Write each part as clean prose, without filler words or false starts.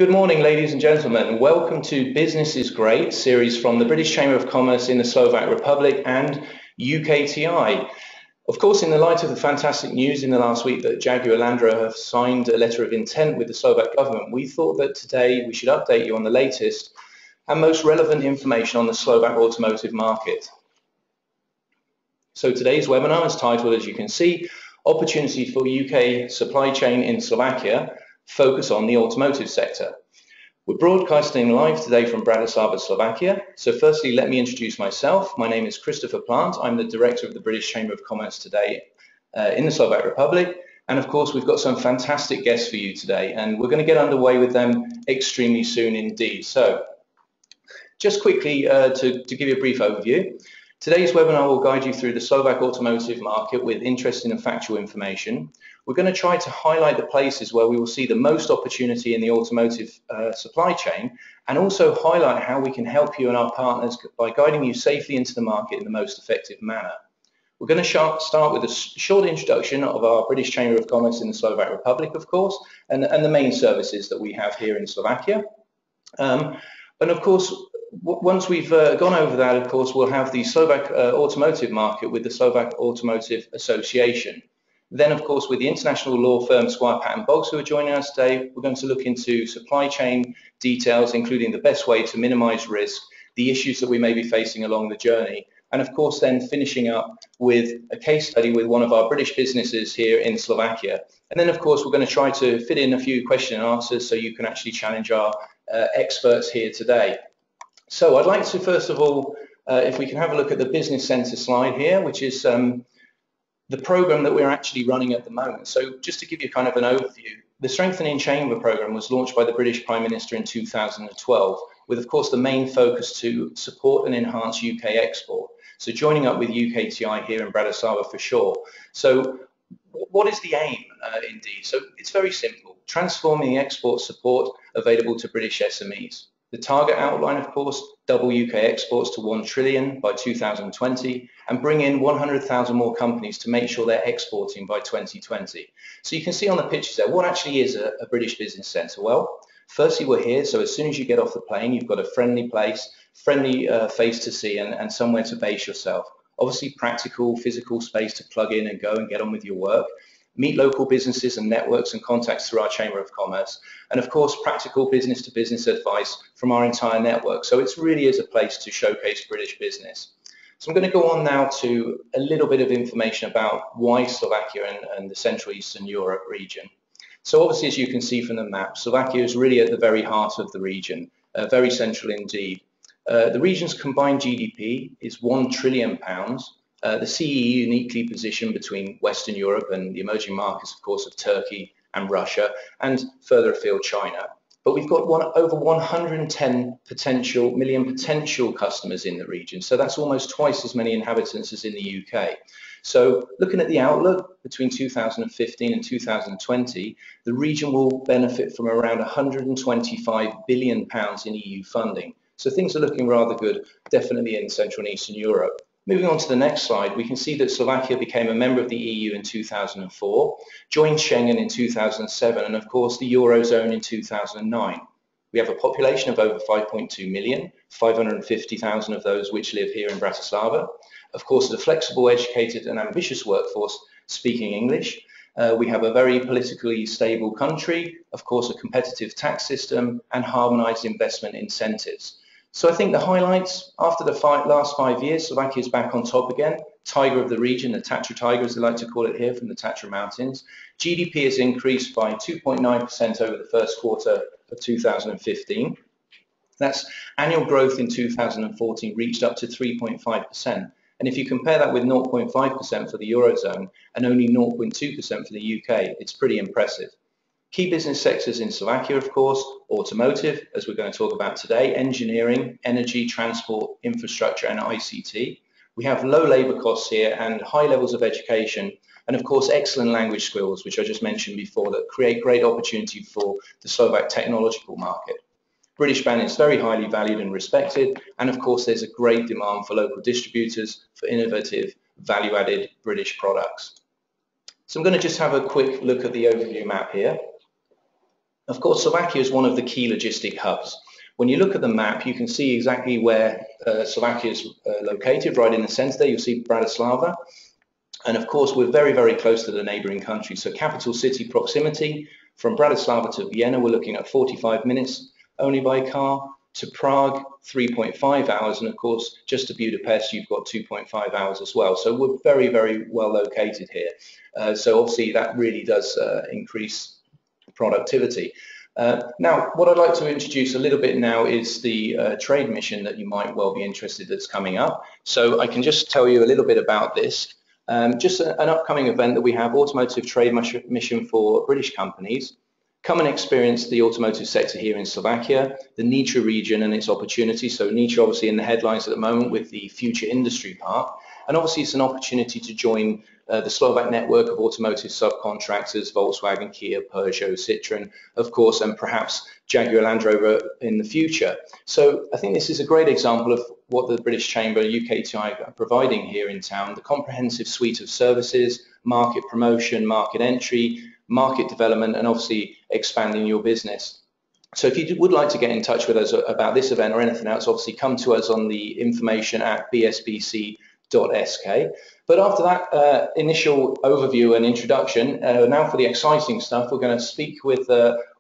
Good morning, ladies and gentlemen. Welcome to Business is Great series from the British Chamber of Commerce in the Slovak Republic and UKTI. Of course, in the light of the fantastic news in the last week that Jaguar Land Rover have signed a letter of intent with the Slovak government, we thought that today we should update you on the latest and most relevant information on the Slovak automotive market. So today's webinar is titled, as you can see, Opportunity for UK Supply Chain in Slovakia, Focus on the Automotive Sector. We're broadcasting live today from Bratislava, Slovakia. So firstly, let me introduce myself. My name is Christopher Plant. I'm the Director of the British Chamber of Commerce today in the Slovak Republic. And of course, we've got some fantastic guests for you today, and we're going to get underway with them extremely soon indeed. So just quickly to give you a brief overview. Today's webinar will guide you through the Slovak automotive market with interesting and factual information. We're going to try to highlight the places where we will see the most opportunity in the automotive supply chain, and also highlight how we can help you and our partners by guiding you safely into the market in the most effective manner. We're going to start with a short introduction of our British Chamber of Commerce in the Slovak Republic, of course, and the main services that we have here in Slovakia. And of course, once we've gone over that, of course, we'll have the Slovak automotive market with the Slovak Automotive Association. Then, of course, with the international law firm Squire Patton Boggs, who are joining us today, we're going to look into supply chain details, including the best way to minimize risk, the issues that we may be facing along the journey, and of course, then finishing up with a case study with one of our British businesses here in Slovakia. And then, of course, we're going to try to fit in a few question and answers so you can actually challenge our experts here today. So I'd like to, first of all, if we can have a look at the Business Centre slide here, which is the program that we're actually running at the moment. So just to give you kind of an overview, the Strengthening Chamber program was launched by the British Prime Minister in 2012, with, of course, the main focus to support and enhance UK export. So joining up with UKTI here in Bratislava for sure. So what is the aim indeed? So it's very simple, transforming the export support available to British SMEs. The target outline, of course, double UK exports to 1 trillion by 2020 and bring in 100,000 more companies to make sure they're exporting by 2020. So you can see on the pictures there, what actually is a British business centre? Well, firstly, we're here, so as soon as you get off the plane, you've got a friendly place, friendly face to see and somewhere to base yourself. Obviously, practical, physical space to plug in and go and get on with your work. Meet local businesses and networks and contacts through our Chamber of Commerce, and of course practical business-to-business advice from our entire network. So it really is a place to showcase British business. So I'm going to go on now to a little bit of information about why Slovakia and the Central Eastern Europe region. So obviously, as you can see from the map, Slovakia is really at the very heart of the region, very central indeed. The region's combined GDP is £1 trillion. The CEE uniquely positioned between Western Europe and the emerging markets, of course, of Turkey and Russia, and further afield China. But we've got over 110 million potential customers in the region, so that's almost twice as many inhabitants as in the UK. So looking at the outlook between 2015 and 2020, the region will benefit from around £125 billion in EU funding. So things are looking rather good, definitely in Central and Eastern Europe. Moving on to the next slide, we can see that Slovakia became a member of the EU in 2004, joined Schengen in 2007, and of course the Eurozone in 2009. We have a population of over 5.2 million, 550,000 of those which live here in Bratislava. Of course, a flexible, educated and ambitious workforce speaking English. We have a very politically stable country, of course a competitive tax system and harmonised investment incentives. So I think the highlights, after the last 5 years, Slovakia is back on top again, tiger of the region, the Tatra tiger as they like to call it here from the Tatra Mountains. GDP has increased by 2.9% over the first quarter of 2015. That's annual growth in 2014 reached up to 3.5%. And if you compare that with 0.5% for the Eurozone and only 0.2% for the UK, it's pretty impressive. Key business sectors in Slovakia, of course, automotive, as we're going to talk about today, engineering, energy, transport, infrastructure and ICT. We have low labour costs here and high levels of education and, of course, excellent language skills, which I just mentioned before, that create great opportunity for the Slovak technological market. British brand is very highly valued and respected, and, of course, there's a great demand for local distributors for innovative, value-added British products. So I'm going to just have a quick look at the overview map here. Of course, Slovakia is one of the key logistic hubs. When you look at the map, you can see exactly where Slovakia is located, right in the center there. You'll see Bratislava. And of course, we're very, very close to the neighboring countries. So capital city proximity, from Bratislava to Vienna, we're looking at 45 minutes only by car. To Prague, 3.5 hours. And of course, just to Budapest, you've got 2.5 hours as well. So we're very, very well located here. So obviously, that really does increase productivity. Now, what I'd like to introduce a little bit now is the trade mission that you might well be interested that's coming up. So I can just tell you a little bit about this. Just an upcoming event that we have, Automotive Trade Mission for British companies. Come and experience the automotive sector here in Slovakia, the Nitra region and its opportunities. So Nitra obviously in the headlines at the moment with the Future Industry Park. And obviously it's an opportunity to join the Slovak network of automotive subcontractors, Volkswagen, Kia, Peugeot, Citroën, of course, and perhaps Jaguar Land Rover in the future. So I think this is a great example of what the British Chamber, UKTI, are providing here in town, the comprehensive suite of services, market promotion, market entry, market development, and obviously expanding your business. So if you would like to get in touch with us about this event or anything else, obviously come to us on the information at bsbc.sk. But after that initial overview and introduction, now for the exciting stuff, we're going to speak with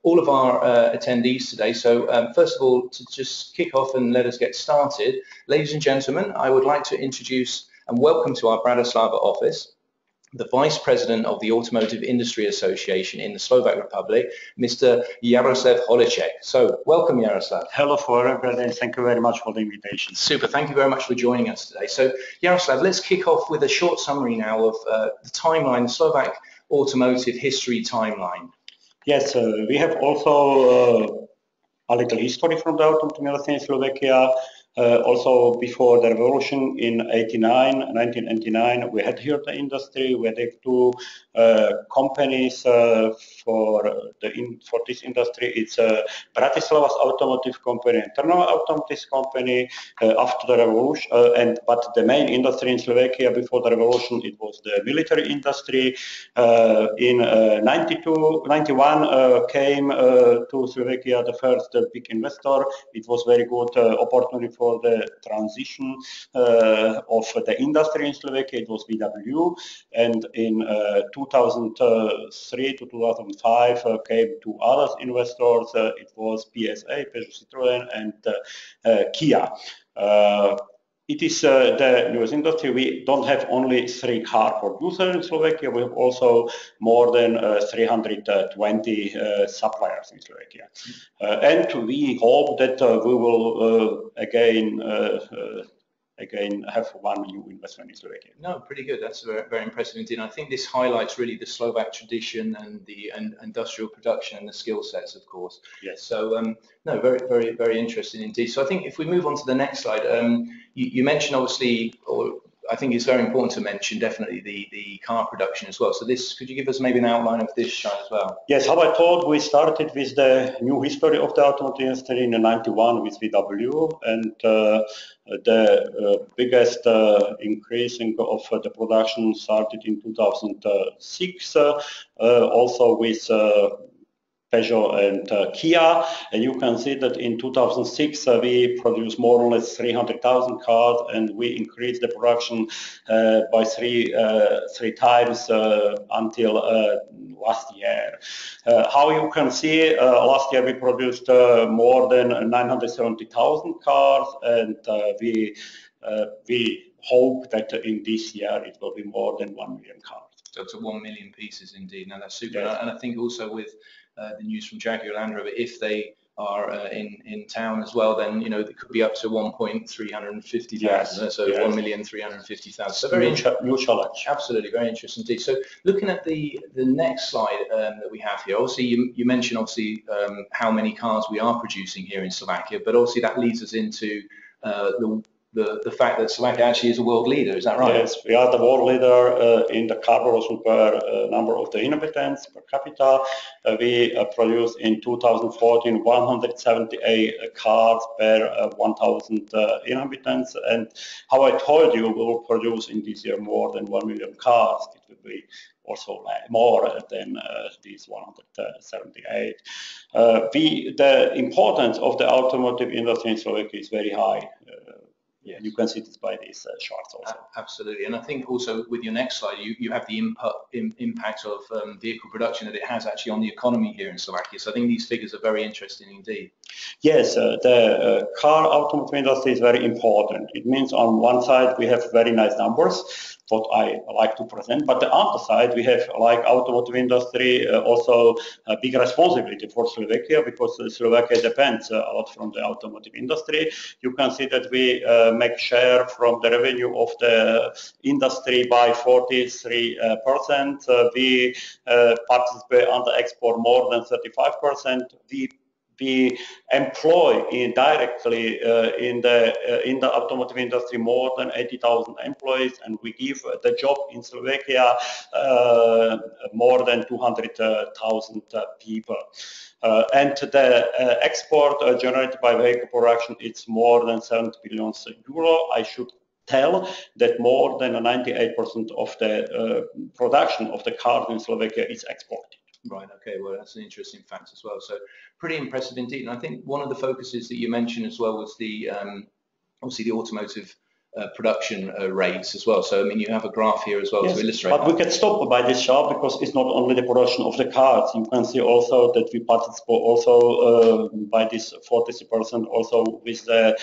all of our attendees today. So first of all, to just kick off and let us get started, ladies and gentlemen, I would like to introduce and welcome to our Bratislava office the Vice President of the Automotive Industry Association in the Slovak Republic, Mr. Jaroslav Holicek. So welcome, Jaroslav. Hello for everybody, and thank you very much for the invitation. Super, thank you very much for joining us today. So Jaroslav, let's kick off with a short summary now of the timeline, the Slovak automotive history timeline. Yes, we have also a little history from the automotive industry in Slovakia. Also before the revolution in 1989, we had here the industry. We had two companies for this industry. It's Bratislava's automotive company and Trnava automotive company after the revolution. But the main industry in Slovakia before the revolution, it was the military industry. In 91 came to Slovakia the first big investor. It was very good opportunity for the transition of the industry in Slovakia. It was VW, and in 2003 to 2005 came two other investors. It was PSA, Peugeot Citroën, and Kia. It is the newest industry. We don't have only 3 car producers in Slovakia. We have also more than 320 suppliers in Slovakia. And we hope that we will again have one new investment in Slovakia. No, pretty good. That's very, very impressive indeed. And I think this highlights really the Slovak tradition and the industrial production and the skill sets, of course. Yes. So, no, very, very, very interesting indeed. So I think if we move on to the next slide, you mentioned obviously, or I think it's very important to mention definitely the car production as well. So this, could you give us maybe an outline of this chart as well? Yes, how I told, we started with the new history of the automotive industry in 91 with VW, and the biggest increasing of the production started in 2006, also with Peugeot and Kia, and you can see that in 2006 we produced more or less 300,000 cars, and we increased the production by three times until last year. How you can see, last year we produced more than 970,000 cars, and we hope that in this year it will be more than 1 million cars. So to 1 million pieces indeed. Now that's super. Yes. And I think also with the news from Jaguar Land Rover, if they are in town as well, then it could be up to 1,350,000. Yes, so yes. 1,350,000. So very new challenge. Absolutely, very interesting indeed. So looking at the next slide that we have here, obviously you mentioned how many cars we are producing here in Slovakia, but obviously that leads us into the fact that Slovakia actually is a world leader. Is that right? Yes, we are the world leader in the car production per number of the inhabitants per capita. We produced in 2014 178 cars per 1,000 inhabitants, and how I told you, we will produce in this year more than 1 million cars. It will be also more than these 178. The importance of the automotive industry in Slovakia is very high. Yes. You can see this by these charts also. Absolutely, and I think also with your next slide, you have the impact of vehicle production that it has actually on the economy here in Slovakia. So I think these figures are very interesting indeed. Yes, the car automotive industry is very important. It means on one side we have very nice numbers, what I like to present, but the other side we have, like automotive industry, also a big responsibility for Slovakia, because Slovakia depends a lot from the automotive industry. You can see that we make share from the revenue of the industry by 43%. We participate on the export more than 35%. We employ indirectly in the automotive industry more than 80,000 employees, and we give the job in Slovakia more than 200,000 people. And the export generated by vehicle production, it's more than 70 billion euro. I should tell that more than 98% of the production of the cars in Slovakia is exported. Right, okay, well that's an interesting fact as well. So pretty impressive indeed. And I think one of the focuses that you mentioned as well was the obviously the automotive production rates as well. So I mean you have a graph here as well, yes, to illustrate but that. We can stop by this chart because it's not only the production of the cars. You can see also that we participate also by this 40% also with the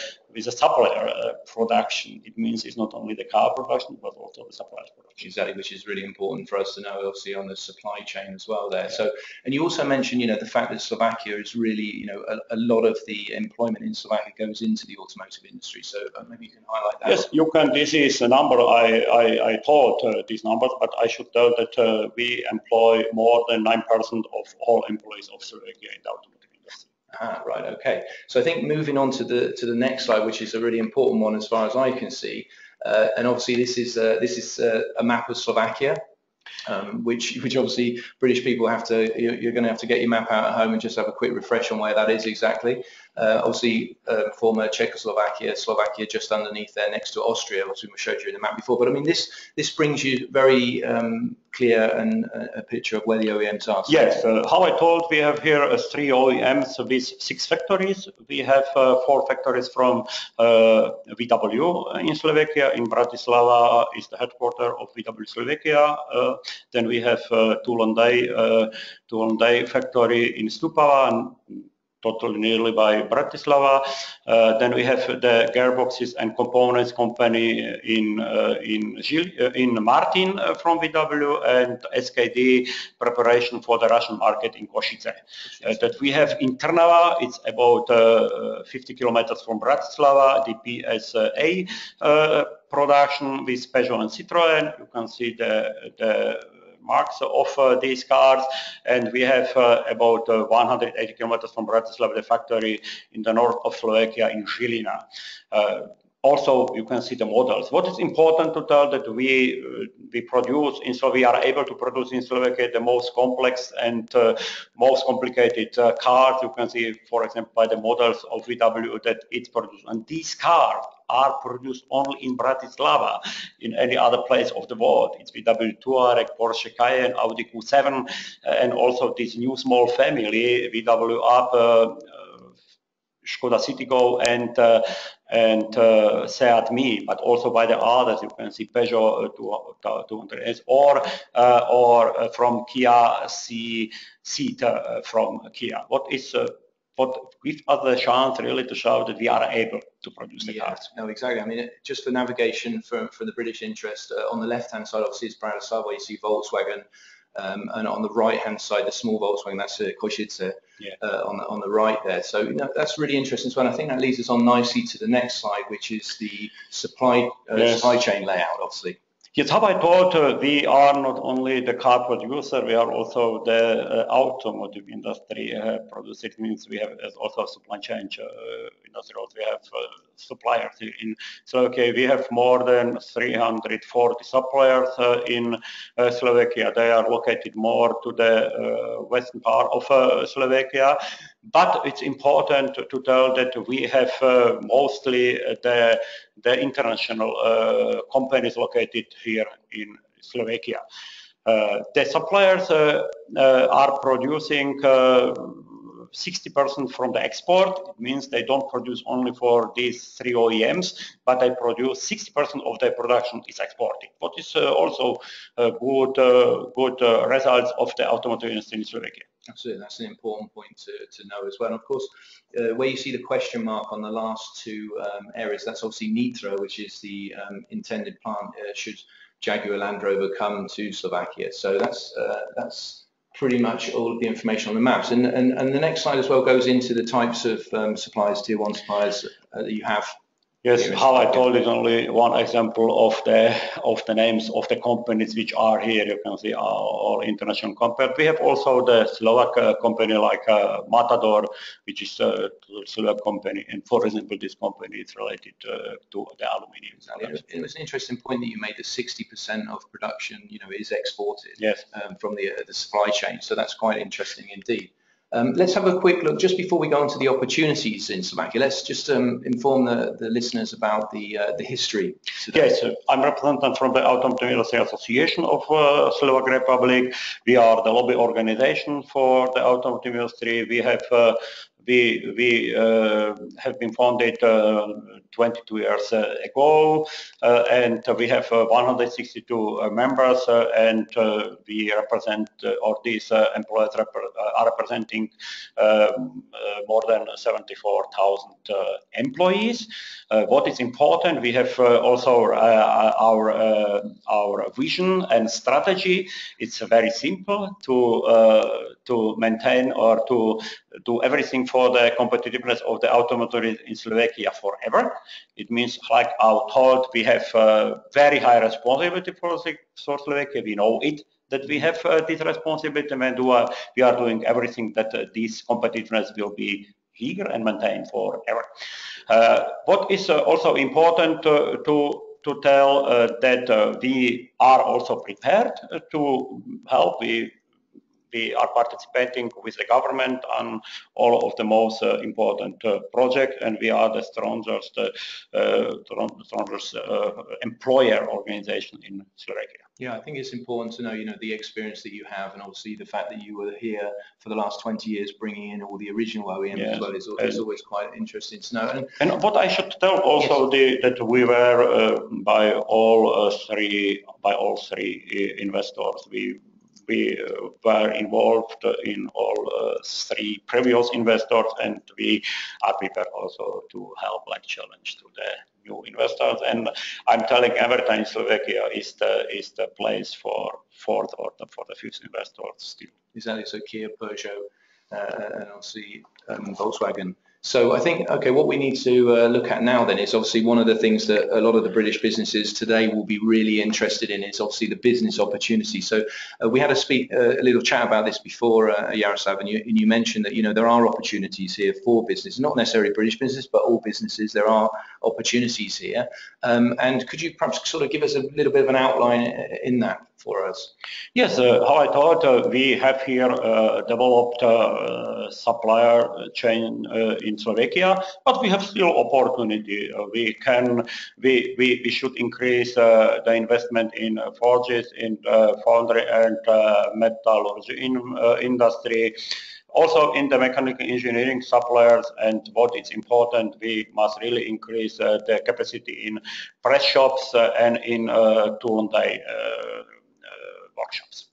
supplier production. It means it's not only the car production but also the supplier production. Exactly, which is really important for us to know, obviously, on the supply chain as well there. So, and you also mentioned, the fact that Slovakia is really, a lot of the employment in Slovakia goes into the automotive industry. So maybe you can highlight that. Yes, you can. This is a number I thought these numbers, but I should tell that we employ more than 9% of all employees of Slovakia in the automotive industry. Ah, right, okay. So I think moving on to the next slide, which is a really important one as far as I can see. And obviously this is a map of Slovakia, which obviously British people you're going to have to get your map out at home and just have a quick refresh on where that is exactly. Obviously former Czechoslovakia, Slovakia just underneath there next to Austria, which we showed you in the map before. But I mean this brings you very clear and a picture of where the OEMs are. So yes, how I told, we have here 3 OEMs with 6 factories. We have 4 factories from VW in Slovakia. In Bratislava is the headquarters of VW Slovakia. Then we have Hyundai factory in Stupava, totally nearly by Bratislava. Then we have the gearboxes and components company in Martin from VW, and SKD preparation for the Russian market in Košice. That we have in Trnava, it's about 50 kilometers from Bratislava, the PSA production with Peugeot and Citroën. You can see the marks of these cars, and we have about 180 kilometers from Bratislava, the factory in the north of Slovakia in Žilina. Also, you can see the models. What is important to tell that we produce in Slovakia, we are able to produce in Slovakia the most complex and most complicated cars. You can see, for example, by the models of VW that it's produced, and these cars are produced only in Bratislava. In any other place of the world, it's VW Touareg, Porsche Cayenne, Audi Q7, and also this new small family, VW Up, Škoda Citigo, and Seat Mii, but also by the others. You can see Peugeot 200S or from Kia Ceed from Kia. What gives us the chance really to show that we are able to produce the cars. No, exactly. I mean, just for navigation for the British interest, on the left-hand side, obviously, is Bratislava, where you see Volkswagen, and on the right-hand side, the small Volkswagen, that's Košice, on the right there. So that's really interesting as well. And I think that leads us on nicely to the next slide, which is the supply chain layout, obviously. Yes, how I thought, we are not only the car producer, we are also the automotive industry producer. It means we have also supply chain industry. We have suppliers here in Slovakia. We have more than 340 suppliers in Slovakia. They are located more to the western part of Slovakia. But it's important to tell that we have mostly the international companies located here in Slovakia. The suppliers are producing 60% from the export. It means they don't produce only for these 3 OEMs, but they produce 60% of their production is exported. What is also good results of the automotive industry in Slovakia. Absolutely, that's an important point to know as well. And of course, where you see the question mark on the last two areas, that's obviously Nitra, which is the intended plant should Jaguar Land Rover come to Slovakia. So that's pretty much all of the information on the maps. And the next slide as well goes into the types of suppliers, tier 1 suppliers that you have. Yes, how I told is only one example of the names of the companies which are here. You can see all international companies. We have also the Slovak company like Matador, which is a Slovak company, and for example, this company is related to the aluminium. It was an interesting point that you made. That 60% of production, is exported. Yes. From the supply chain. So that's quite interesting indeed. Let's have a quick look, just before we go on to the opportunities in Slovakia, let's just inform the listeners about the history today. Yes, I'm representant from the Automotive Industry Association of Slovak Republic. We are the lobby organization for the automotive industry. We have been founded 22 years ago, and we have 162 members, and we represent, or these employees are representing more than 74,000 employees. What is important, we have also our vision and strategy. It's very simple to maintain or to do everything for the competitiveness of the automotive in Slovakia forever. It means, like I told, we have very high responsibility for Slovakia. We know it, that we have this responsibility, and we are doing everything that this competitiveness will be here and maintained forever. What is also important to tell that we are also prepared to help. We are participating with the government on all of the most important projects, and we are the strongest employer organization in Slovakia. Yeah, I think it's important to know, the experience that you have, and obviously the fact that you were here for the last 20 years, bringing in all the original OEMs as well. It's always quite interesting to know. And what I should tell also, that we were by all three investors. We were involved in all 3 previous investors, and we are prepared also to help, like challenge to the new investors. And I'm telling every time Slovakia is the place for the future investors still. Exactly. So Kia, Peugeot, and obviously Volkswagen. So I think, okay, what we need to look at now then is obviously one of the things that a lot of the British businesses today will be really interested in is obviously the business opportunity. So we had a little chat about this before, Jaroslav, and you mentioned that, there are opportunities here for business, not necessarily British business, but all businesses. There are opportunities here. And could you perhaps sort of give us a little bit of an outline in that for us? Yes, how I thought, we have here developed supplier chain in Slovakia, but we have still opportunity. We should increase the investment in forges, in foundry and metallurgy industry, also in the mechanical engineering suppliers. And what is important, we must really increase the capacity in press shops and in tool and die workshops.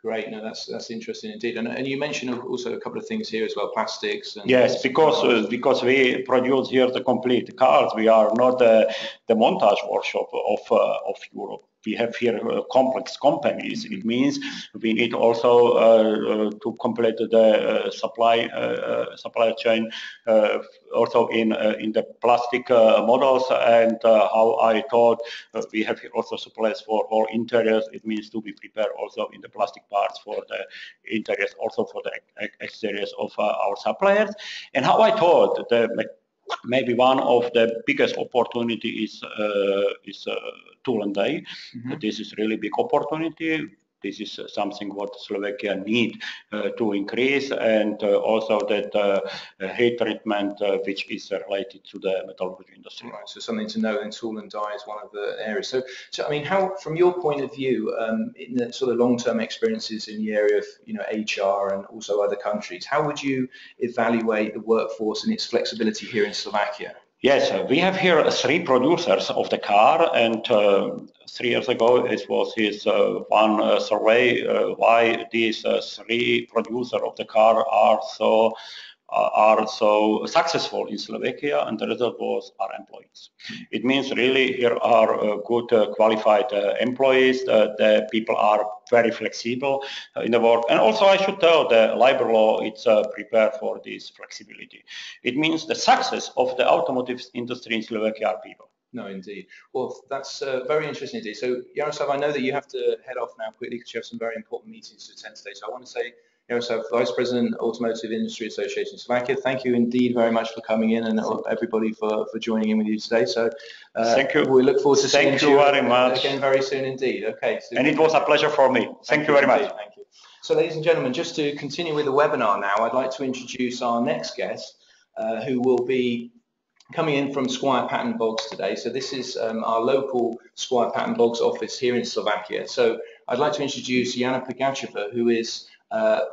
Great, no, that's interesting indeed. And you mentioned also a couple of things here as well, plastics. And yes, because we produce here the complete cars. We are not the montage workshop of Europe. We have here complex companies. It means we need also to complete the supply chain also in the plastic models. And how I thought, we have here also suppliers for all interiors. It means to be prepared also in the plastic parts for the interiors, also for the exteriors of our suppliers. And how I thought, maybe one of the biggest opportunity is tool and die. Mm-hmm. This is really big opportunity. this is something what Slovakia need to increase, and also that heat treatment which is related to the metallurgy industry. Right, so something to know in tool and die is one of the areas. So I mean, how, from your point of view, in the sort of long-term experiences in the area of, you know, HR and also other countries, how would you evaluate the workforce and its flexibility here in Slovakia? Yes, we have here 3 producers of the car, and 3 years ago it was his one survey why these 3 producers of the car are so successful in Slovakia, and the result was our employees. It means really here are good qualified employees. The people are very flexible in the work, and also I should tell the labor law it's prepared for this flexibility. It means the success of the automotive industry in Slovakia are people. No, indeed. Well, that's very interesting indeed. So, Jaroslav, I know that you have to head off now quickly because you have some very important meetings to attend today. So I want to say, Jaroslav, Vice President, Automotive Industry Association Slovakia, thank you indeed very much for coming in, and everybody for joining in with you today. So thank you. We look forward to seeing you very much again very soon indeed. Okay. And it was a pleasure for me. Thank you very much. Thank you. So, ladies and gentlemen, just to continue with the webinar now, I'd like to introduce our next guest, who will be coming in from Squire Patton Boggs today. So this is our local Squire Patton Boggs office here in Slovakia. So I'd like to introduce Jana Pugacheva, who is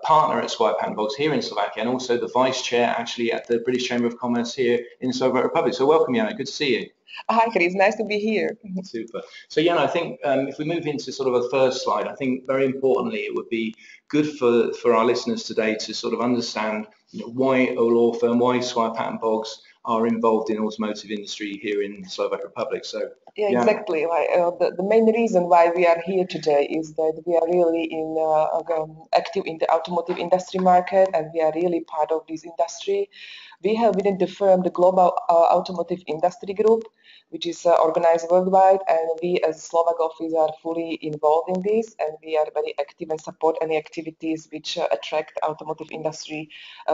partner at Squire Patton Boggs here in Slovakia, and also the vice chair actually at the British Chamber of Commerce here in the Slovak Republic. So welcome, Jana. Good to see you. Hi, Chris. Nice to be here. Super. So, Jana, I think if we move into sort of a first slide, I think very importantly it would be good for our listeners today to sort of understand, you know, why a law firm, why Squire Patton Boggs are involved in automotive industry here in the Slovak Republic. So yeah, exactly. The main reason why we are here today is that we are really active in the automotive industry market, and we are really part of this industry. We have within the firm the Global Automotive Industry Group, which is organized worldwide, and we as Slovak office are fully involved in this, and we are very active and support any activities which attract automotive industry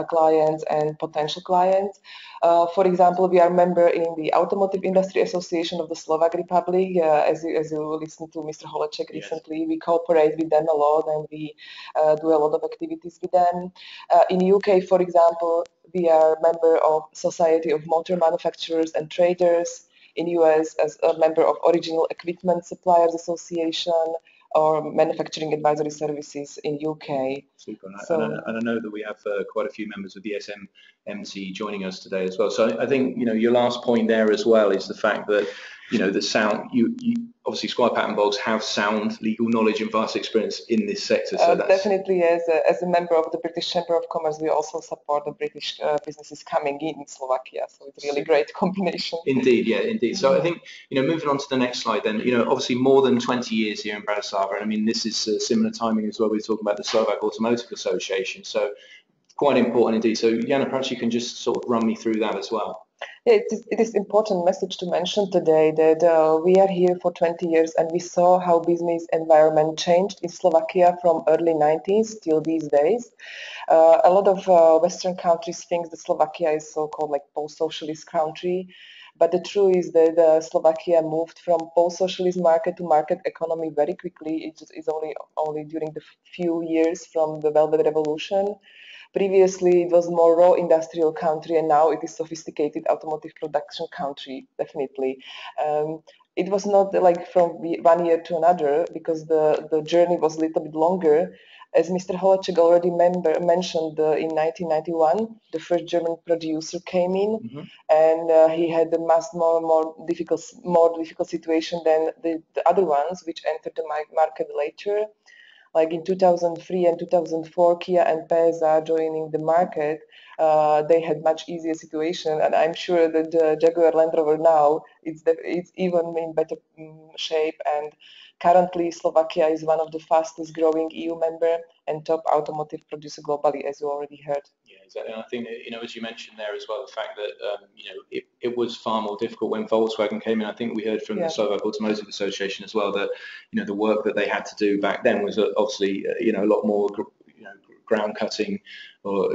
clients and potential clients. For example, we are a member in the Automotive Industry Association of the Slovak Republic. As you listened to Mr. Holeček recently, we cooperate with them a lot, and we do a lot of activities with them. In UK, for example, we are a member of Society of Motor Manufacturers and Traders. In US, as a member of Original Equipment Suppliers Association, or Manufacturing Advisory Services in UK. Super. And I know that we have quite a few members of the SMMT joining us today as well. So I think, you know, your last point there as well is the fact that, you know, the sound, you obviously Squire Patton Boggs have sound legal knowledge and vast experience in this sector. So that's definitely, as a member of the British Chamber of Commerce, we also support the British businesses coming in Slovakia. So it's a really great combination. Indeed, yeah, indeed. So I think, you know, moving on to the next slide then, you know, obviously more than 20 years here in Bratislava. I mean, this is similar timing as well. We're talking about the Slovak Automotive Association. So quite important indeed. So Jana, perhaps you can just sort of run me through that as well. Yeah, it is important message to mention today that we are here for 20 years, and we saw how business environment changed in Slovakia from early 90s till these days. A lot of Western countries think that Slovakia is so-called like post-socialist country, but the truth is that Slovakia moved from post-socialist market to market economy very quickly. It is only during the few years from the Velvet Revolution. Previously, it was more raw industrial country, and now it is sophisticated automotive production country, definitely. It was not like from one year to another, because the journey was a little bit longer. As Mr. Holeček already mentioned, in 1991, the first German producer came in, and he had a much more difficult situation than the other ones, which entered the market later. Like in 2003 and 2004, Kia and PSA joining the market, they had much easier situation, and I'm sure that the Jaguar Land Rover now it's even in better shape. And currently, Slovakia is one of the fastest growing EU member and top automotive producer globally, as you already heard. Yeah, exactly. And I think, you know, as you mentioned there as well, the fact that you know, it was far more difficult when Volkswagen came in. I think we heard from the Slovak Automotive Association as well that, you know, the work that they had to do back then was obviously, you know, a lot more, you know, ground cutting, or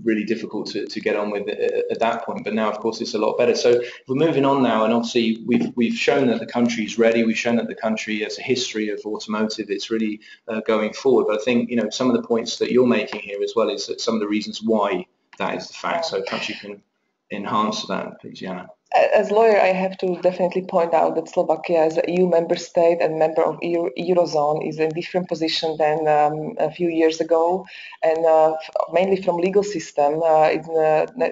really difficult to get on with at that point. But now, of course, it's a lot better. So we're moving on now, and obviously we've shown that the country's ready. We've shown that the country has a history of automotive. It's really going forward. But I think some of the points that you're making here as well is that some of the reasons why that is the fact. So perhaps you can enhance that, please, Jana. As lawyer, I have to definitely point out that Slovakia, as an EU member state and member of Eurozone, is in a different position than a few years ago. And mainly from legal system, it's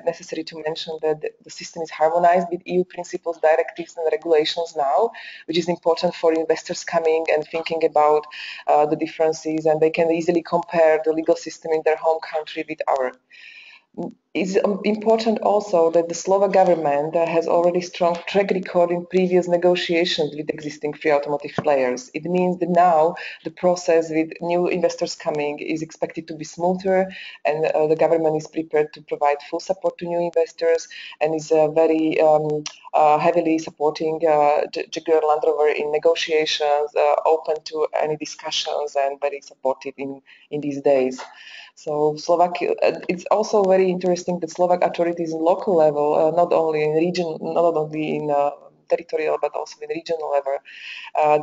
necessary to mention that the system is harmonized with EU principles, directives, and regulations now, which is important for investors coming and thinking about the differences, and they can easily compare the legal system in their home country with our. It's important also that the Slovak government has already strong track record in previous negotiations with existing free automotive players. It means that now the process with new investors coming is expected to be smoother, and the government is prepared to provide full support to new investors, and is very heavily supporting Jaguar Land Rover in negotiations, open to any discussions, and very supportive in these days. So Slovakia, it's also very interesting that Slovak authorities in local level, not only in region, not only in territorial, but also in regional level,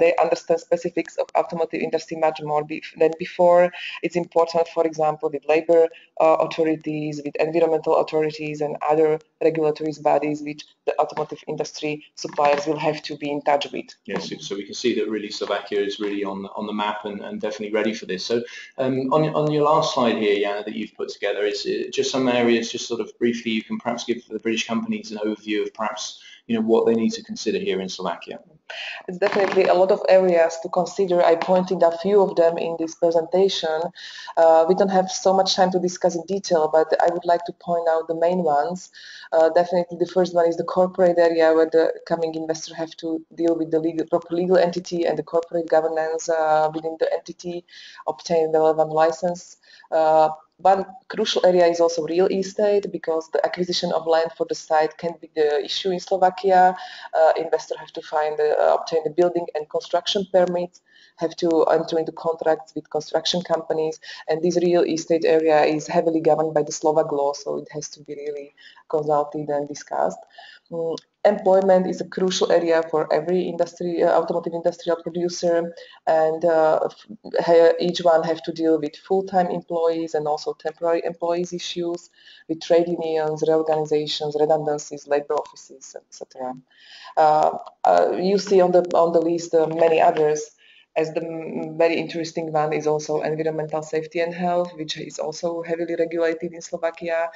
they understand specifics of automotive industry much more than before. It's important, for example, with labor authorities, with environmental authorities, and other regulatory bodies which the automotive industry suppliers will have to be in touch with. Yes, so we can see that really Slovakia is really on the map and definitely ready for this. So on your last slide here, Jana, that you've put together, is just some areas, just sort of briefly, you can perhaps give the British companies an overview of perhaps what they need to consider here in Slovakia. It's definitely a lot of areas to consider. I pointed a few of them in this presentation. We don't have so much time to discuss in detail, but I would like to point out the main ones. Definitely the first one is the corporate area, where the coming investor have to deal with the proper legal entity and the corporate governance within the entity, obtain the relevant license. One crucial area is also real estate, because the acquisition of land for the site can be the issue in Slovakia. Investors have to obtain the building and construction permits, have to enter into contracts with construction companies, and this real estate area is heavily governed by the Slovak law, so it has to be really consulted and discussed. Employment is a crucial area for every automotive industrial producer, and each one have to deal with full-time employees and also temporary employees issues, with trade unions, reorganizations, redundancies, labor offices, etc. You see on the list many others. As the very interesting one is also environmental safety and health, which is also heavily regulated in Slovakia.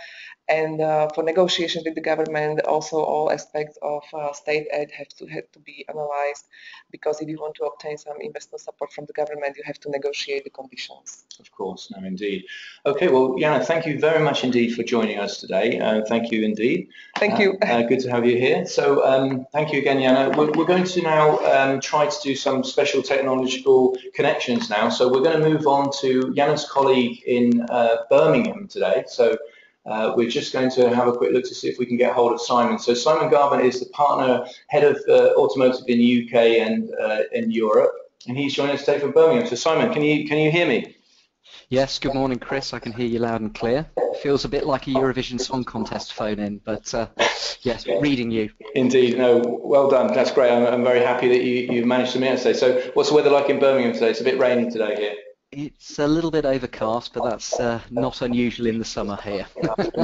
And for negotiation with the government, also all aspects of state aid have to be analyzed, because if you want to obtain some investment support from the government, you have to negotiate the conditions. Of course, no, indeed. Okay, well, Jana, thank you very much indeed for joining us today. Thank you indeed. Thank you. Good to have you here. So thank you again, Jana. We're going to now try to do some special technological connections now. So we're going to move on to Jana's colleague in Birmingham today. So we're just going to have a quick look to see if we can get hold of Simon. So Simon Garvin is the partner head of automotive in the UK and in Europe, and he's joining us today from Birmingham. So Simon, can you hear me? Yes, good morning, Chris. I can hear you loud and clear. Feels a bit like a Eurovision Song Contest phone-in, but yes, reading you. Indeed, no, well done. That's great. I'm very happy that you managed to meet us today. So what's the weather like in Birmingham today? It's a bit rainy today here. It's a little bit overcast, but that's not unusual in the summer here.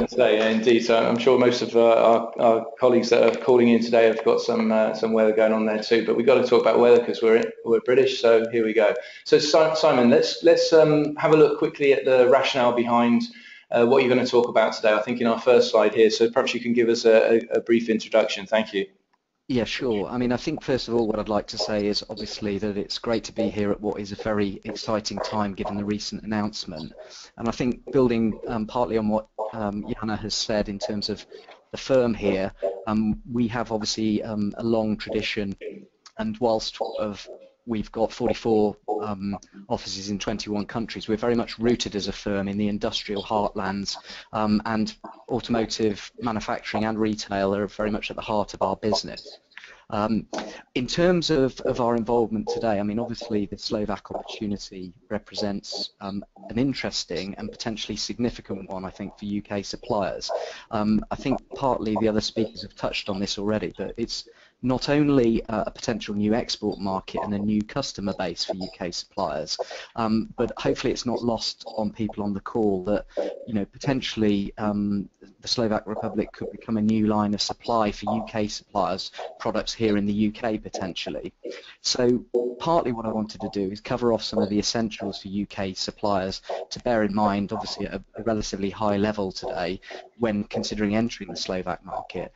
Today, yeah, indeed. So I'm sure most of our colleagues that are calling in today have got some weather going on there too. But we've got to talk about weather because we're British. So here we go. So Simon, let's have a look quickly at the rationale behind what you're going to talk about today. I think in our first slide here. So perhaps you can give us a brief introduction. Thank you. Yeah, sure. I mean, I think first of all, what I'd like to say is obviously that it's great to be here at what is a very exciting time given the recent announcement. And I think building partly on what Jana has said in terms of the firm here, we have obviously a long tradition, and whilst we've got 44 offices in 21 countries, we're very much rooted as a firm in the industrial heartlands, and automotive manufacturing and retail are very much at the heart of our business. In terms of our involvement today, I mean, obviously the Slovak opportunity represents an interesting and potentially significant one, I think, for UK suppliers. I think partly the other speakers have touched on this already, but it's not only a potential new export market and a new customer base for UK suppliers, but hopefully it's not lost on people on the call that, you know, potentially the Slovak Republic could become a new line of supply for UK suppliers, products here in the UK potentially. So partly what I wanted to do is cover off some of the essentials for UK suppliers to bear in mind, obviously at a relatively high level today when considering entering the Slovak market,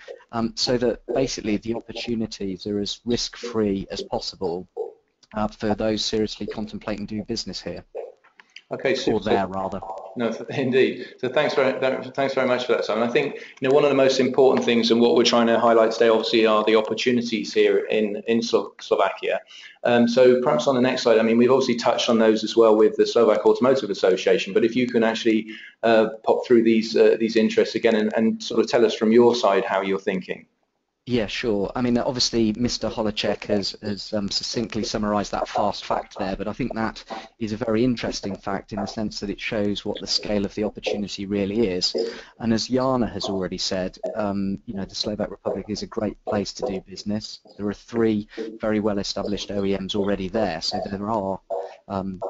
so that basically the opportunities are as risk-free as possible for those seriously contemplating doing business here. Okay, super. Or there, rather. No, indeed. So thanks very much for that, Simon. I think, you know, one of the most important things and what we're trying to highlight today, obviously, are the opportunities here in Slovakia. So perhaps on the next slide, I mean, we've obviously touched on those as well with the Slovak Automotive Association, but if you can actually pop through these interests again and sort of tell us from your side how you're thinking. Yeah, sure. I mean, obviously, Mr. Holacek has succinctly summarised that fast fact there, but I think that is a very interesting fact in the sense that it shows what the scale of the opportunity really is. And as Jana has already said, you know, the Slovak Republic is a great place to do business. There are 3 very well-established OEMs already there, so there are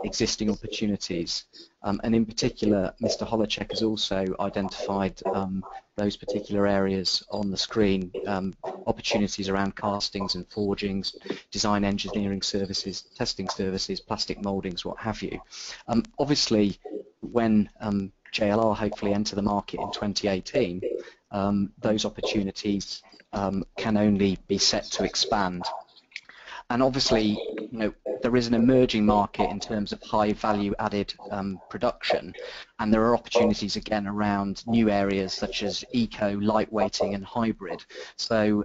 existing opportunities. And in particular, Mr. Holacek has also identified those particular areas on the screen, opportunities around castings and forgings, design engineering services, testing services, plastic mouldings, what have you. Obviously, when JLR hopefully enter the market in 2018, those opportunities can only be set to expand. And obviously, you know, there is an emerging market in terms of high value added production, and there are opportunities again around new areas such as eco, lightweighting and hybrid. So,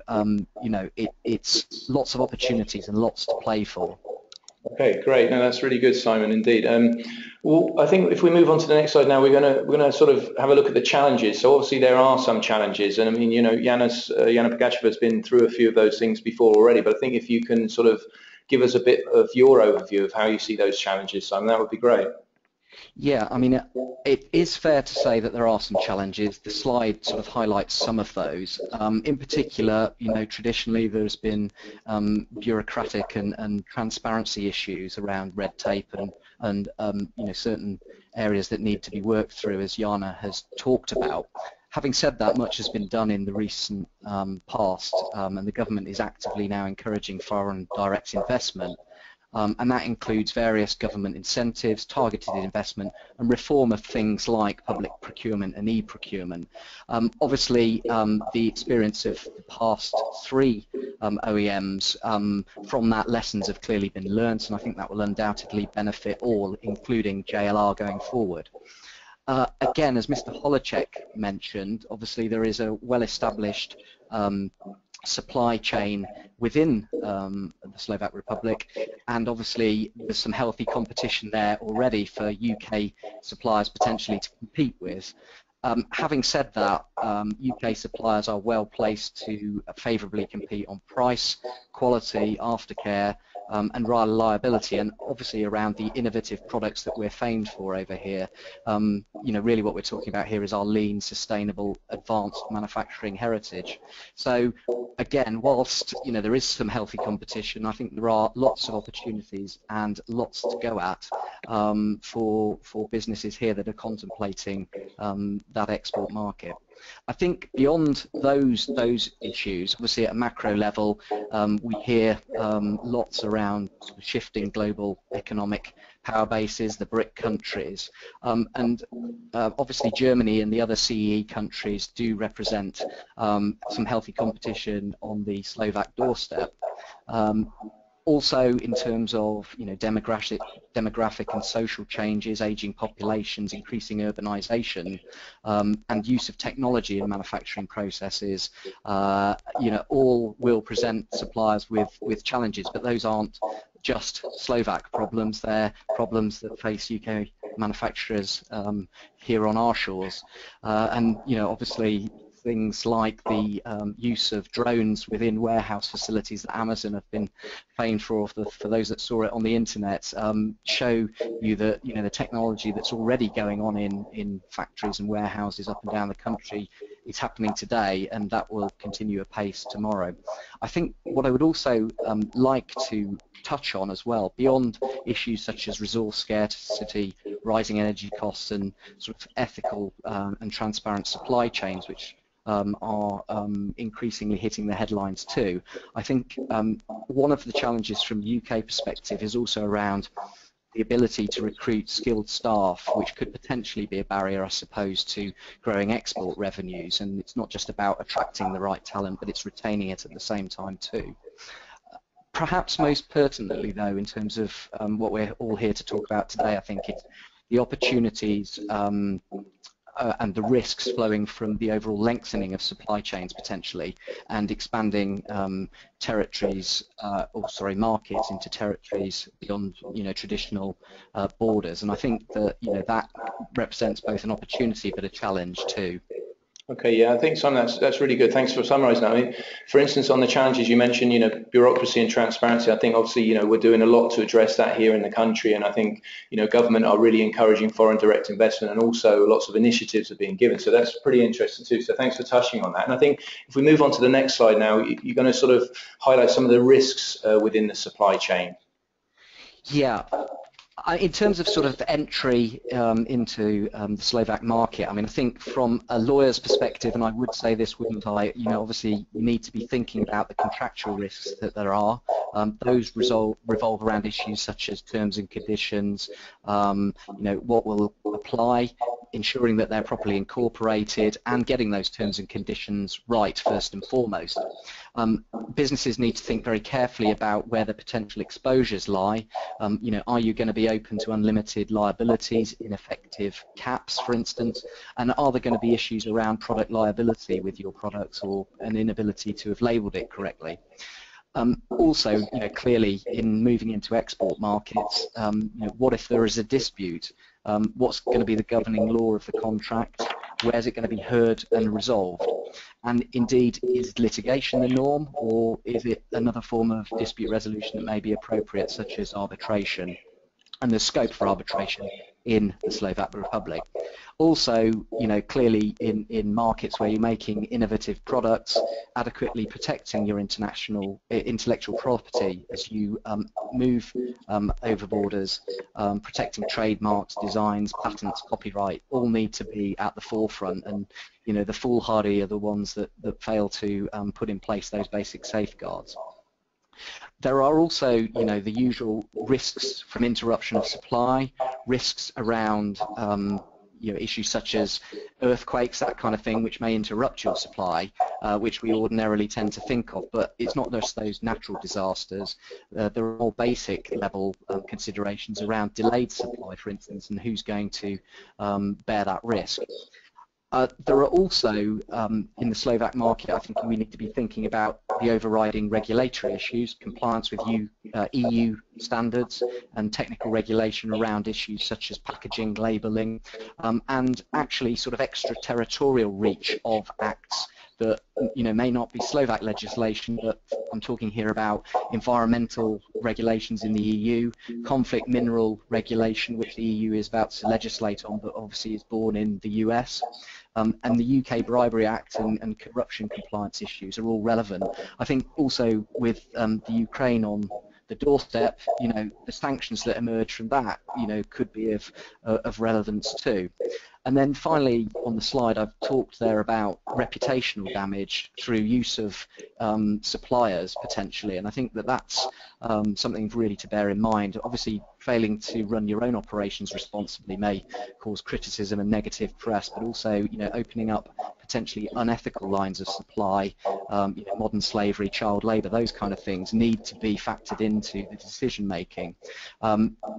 you know, it's lots of opportunities and lots to play for. Okay, great. No, that's really good, Simon, indeed. Well, I think if we move on to the next slide now, we're gonna sort of have a look at the challenges. So obviously there are some challenges, and I mean, you know, Jana Pogacheva has been through a few of those things before already. But I think if you can sort of give us a bit of your overview of how you see those challenges, Simon, that would be great. Yeah, I mean, it is fair to say that there are some challenges. The slide sort of highlights some of those. In particular, you know, traditionally there's been bureaucratic and transparency issues around red tape and you know, certain areas that need to be worked through, as Jana has talked about. Having said that, much has been done in the recent past, and the government is actively now encouraging foreign direct investment. And that includes various government incentives, targeted investment, and reform of things like public procurement and e-procurement. Obviously, the experience of the past 3 OEMs, from that lessons have clearly been learnt, and I think that will undoubtedly benefit all, including JLR, going forward. Again, as Mr. Holacek mentioned, obviously there is a well-established supply chain within the Slovak Republic, and obviously there's some healthy competition there already for UK suppliers potentially to compete with. Having said that, UK suppliers are well placed to favourably compete on price, quality, aftercare, and reliability, and obviously around the innovative products that we're famed for over here. You know, really what we're talking about here is our lean, sustainable, advanced manufacturing heritage. So again, whilst, you know, there is some healthy competition, I think there are lots of opportunities and lots to go at for businesses here that are contemplating that export market. I think beyond those issues, obviously at a macro level, we hear lots around shifting global economic power bases, the BRIC countries, and obviously Germany and the other CEE countries do represent some healthy competition on the Slovak doorstep. Also, in terms of, you know, demographic and social changes, aging populations, increasing urbanisation, and use of technology in manufacturing processes, you know, all will present suppliers with challenges. But those aren't just Slovak problems; they're problems that face UK manufacturers here on our shores. And you know, obviously, things like the use of drones within warehouse facilities that Amazon have been famed for those that saw it on the internet, show you that the technology that's already going on in factories and warehouses up and down the country is happening today, and that will continue apace tomorrow. I think what I would also like to touch on as well, beyond issues such as resource scarcity, rising energy costs, and sort of ethical and transparent supply chains, which are increasingly hitting the headlines too. I think one of the challenges from the UK perspective is also around the ability to recruit skilled staff, which could potentially be a barrier, I suppose, to growing export revenues. And it's not just about attracting the right talent, but it's retaining it at the same time too. Perhaps most pertinently, though, in terms of what we're all here to talk about today, I think it's the opportunities and the risks flowing from the overall lengthening of supply chains potentially, and expanding markets into territories beyond traditional borders. And I think that that represents both an opportunity but a challenge too. Okay, yeah, I think that's really good. Thanks for summarising that. I mean, for instance, on the challenges you mentioned, bureaucracy and transparency. I think obviously, we're doing a lot to address that here in the country, and I think, government are really encouraging foreign direct investment, and also lots of initiatives are being given. So that's pretty interesting too. So thanks for touching on that. And I think if we move on to the next slide now, you're going to sort of highlight some of the risks within the supply chain. Yeah. In terms of sort of entry into the Slovak market, I mean, I think from a lawyer's perspective, and I would say this, wouldn't I, obviously you need to be thinking about the contractual risks that there are. Those revolve around issues such as terms and conditions, what will apply, ensuring that they're properly incorporated, and getting those terms and conditions right first and foremost. Businesses need to think very carefully about where the potential exposures lie. Are you going to be open to unlimited liabilities, ineffective caps, for instance, and are there going to be issues around product liability with your products, or an inability to have labelled it correctly? Also, clearly in moving into export markets, what if there is a dispute? What's going to be the governing law of the contract? Where's it going to be heard and resolved? And indeed, is litigation the norm, or is it another form of dispute resolution that may be appropriate, such as arbitration? And the scope for arbitration in the Slovak Republic. Also, clearly in markets where you're making innovative products, adequately protecting your intellectual property as you move over borders, protecting trademarks, designs, patents, copyright, all need to be at the forefront. And the foolhardy are the ones that fail to put in place those basic safeguards. There are also, the usual risks from interruption of supply, risks around, issues such as earthquakes, that kind of thing, which may interrupt your supply, which we ordinarily tend to think of. But it's not just those natural disasters. There are more basic level considerations around delayed supply, for instance, and who's going to bear that risk. There are also, in the Slovak market, I think we need to be thinking about the overriding regulatory issues, compliance with EU standards and technical regulation around issues such as packaging, labelling, and actually sort of extraterritorial reach of acts that may not be Slovak legislation, but I'm talking here about environmental regulations in the EU, conflict mineral regulation, which the EU is about to legislate on, but obviously is born in the US. And the UK Bribery Act and corruption compliance issues are all relevant. I think also with the Ukraine on the doorstep, the sanctions that emerge from that, could be of relevance too. And then finally, on the slide, I've talked there about reputational damage through use of suppliers potentially, and I think that that's something really to bear in mind. Obviously, failing to run your own operations responsibly may cause criticism and negative press, but also, opening up potentially unethical lines of supply, modern slavery, child labour, those kind of things need to be factored into the decision making.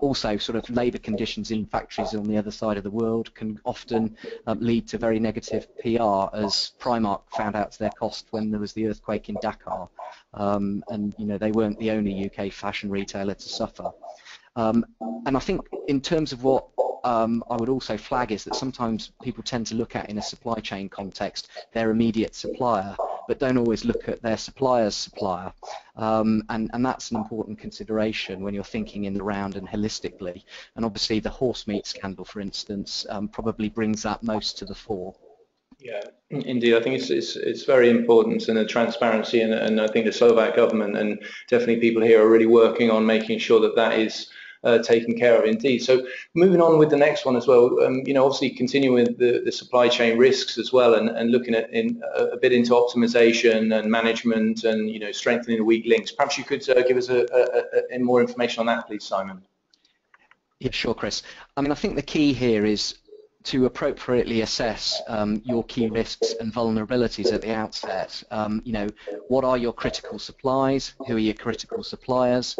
Also, sort of labour conditions in factories on the other side of the world can often lead to very negative PR, as Primark found out to their cost when there was the earthquake in Dakar, and they weren't the only UK fashion retailer to suffer. And I think in terms of what I would also flag is that sometimes people tend to look at in a supply chain context their immediate supplier, but don't always look at their supplier's supplier. And that's an important consideration when you're thinking in the round and holistically. And obviously the horse meat scandal, for instance, probably brings that most to the fore. Yeah, indeed. I think it's very important, and the transparency, and I think the Slovak government and definitely people here are really working on making sure that that is taken care of indeed. So moving on with the next one as well, obviously continuing with the supply chain risks as well, and looking at a bit into optimization and management, and strengthening the weak links. Perhaps you could give us a more information on that, please, Simon. Yeah, sure, Chris. I mean, I think the key here is to appropriately assess your key risks and vulnerabilities at the outset. What are your critical supplies? Who are your critical suppliers?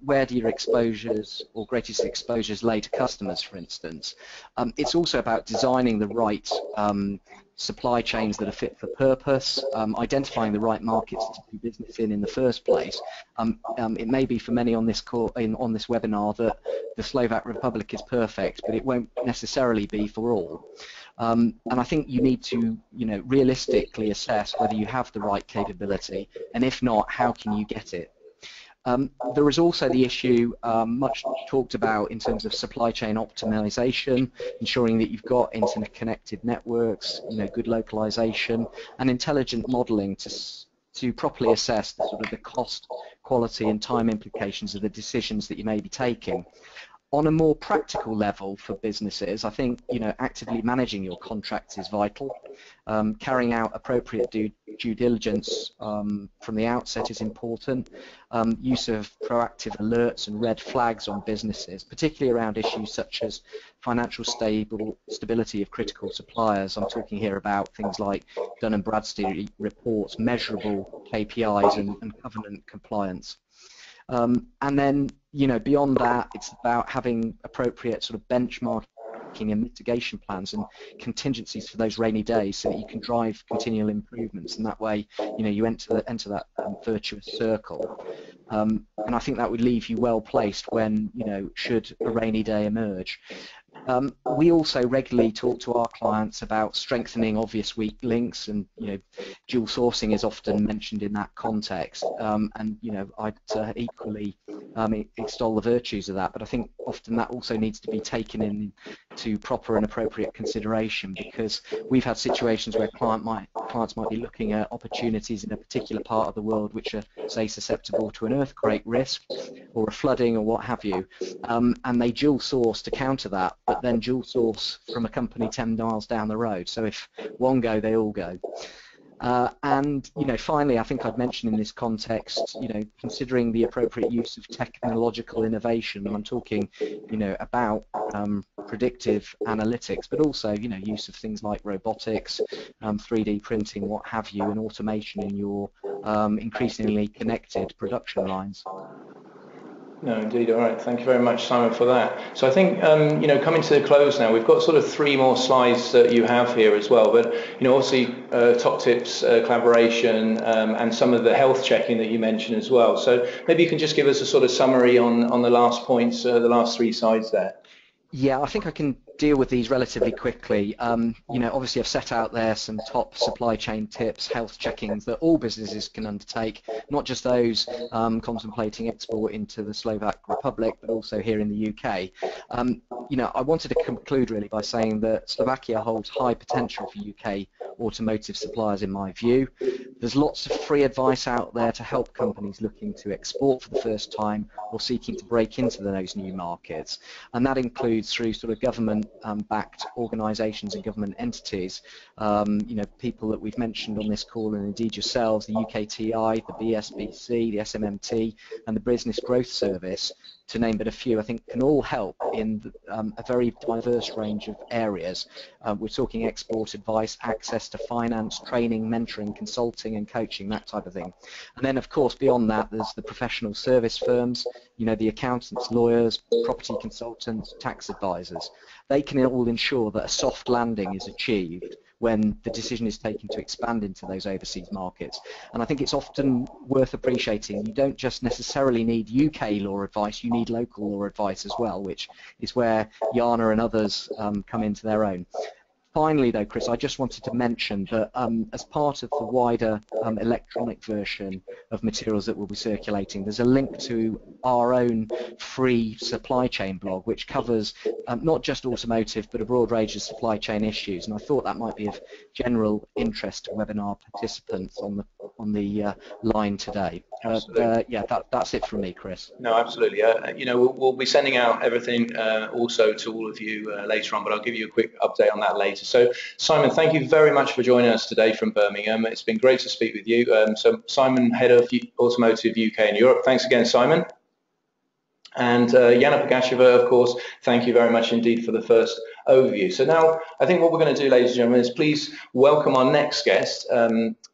Where do your exposures or greatest exposures lay to customers, for instance? It's also about designing the right supply chains that are fit for purpose, identifying the right markets to do business in the first place. It may be for many on this on this webinar that the Slovak Republic is perfect, but it won't necessarily be for all. And I think you need to, realistically assess whether you have the right capability, and if not, how can you get it? There is also the issue much talked about in terms of supply chain optimization, ensuring that you've got interconnected networks, good localization, and intelligent modeling to properly assess the cost, quality, and time implications of the decisions that you may be taking. On a more practical level for businesses, I think actively managing your contracts is vital. Carrying out appropriate due diligence from the outset is important. Use of proactive alerts and red flags on businesses, particularly around issues such as financial stability of critical suppliers. I'm talking here about things like Dun & Bradstreet reports, measurable KPIs, and covenant compliance. And then, beyond that, it's about having appropriate benchmarking and mitigation plans and contingencies for those rainy days, so that you can drive continual improvements, and that way, you enter that virtuous circle. And I think that would leave you well placed when, should a rainy day emerge. We also regularly talk to our clients about strengthening obvious weak links, and dual sourcing is often mentioned in that context. And I'd equally extol the virtues of that, but I think often that also needs to be taken into proper and appropriate consideration, because we've had situations where clients might be looking at opportunities in a particular part of the world which are, say, susceptible to an earthquake risk or a flooding or what have you, and they dual source to counter that, but then dual source from a company 10 miles down the road. So if one go, they all go. And finally, I think I'd mention in this context, considering the appropriate use of technological innovation. I'm talking, about predictive analytics, but also, use of things like robotics, 3D printing, what have you, and automation in your increasingly connected production lines. No, indeed. All right. Thank you very much, Simon, for that. So I think, coming to the close now, we've got sort of 3 more slides that you have here as well. But, obviously, top tips, collaboration, and some of the health checking that you mentioned as well. So maybe you can just give us a sort of summary on the last points, the last 3 slides there. Yeah, I think I can deal with these relatively quickly. Obviously I've set out there some top supply chain tips, health checkings that all businesses can undertake, not just those contemplating export into the Slovak Republic, but also here in the UK. I wanted to conclude really by saying that Slovakia holds high potential for UK automotive suppliers in my view. There's lots of free advice out there to help companies looking to export for the first time or seeking to break into those new markets, and that includes through government-backed organisations and government entities. People that we've mentioned on this call, and indeed yourselves, the UKTI, the BSBC, the SMMT, and the Business Growth Service, to name but a few, I think can all help in a very diverse range of areas. We're talking export advice, access to finance, training, mentoring, consulting and coaching, that type of thing. And then of course beyond that there's the professional service firms, the accountants, lawyers, property consultants, tax advisors. They can all ensure that a soft landing is achieved when the decision is taken to expand into those overseas markets. And I think it's often worth appreciating you don't just necessarily need UK law advice, you need local law advice as well, which is where Jana and others come into their own. Finally, though, Chris, I just wanted to mention that as part of the wider electronic version of materials that will be circulating, there's a link to our own free supply chain blog, which covers not just automotive, but a broad range of supply chain issues. And I thought that might be of general interest to webinar participants on the line today. Yeah, that's it from me, Chris. No, absolutely. You know, we'll be sending out everything also to all of you later on, but I'll give you a quick update on that later. So, Simon, thank you very much for joining us today from Birmingham. It's been great to speak with you. So, Simon, Head of Automotive UK and Europe. Thanks again, Simon. And Yana Pugacheva, of course, thank you very much indeed for the first overview. So now, I think what we're going to do, ladies and gentlemen, is please welcome our next guest.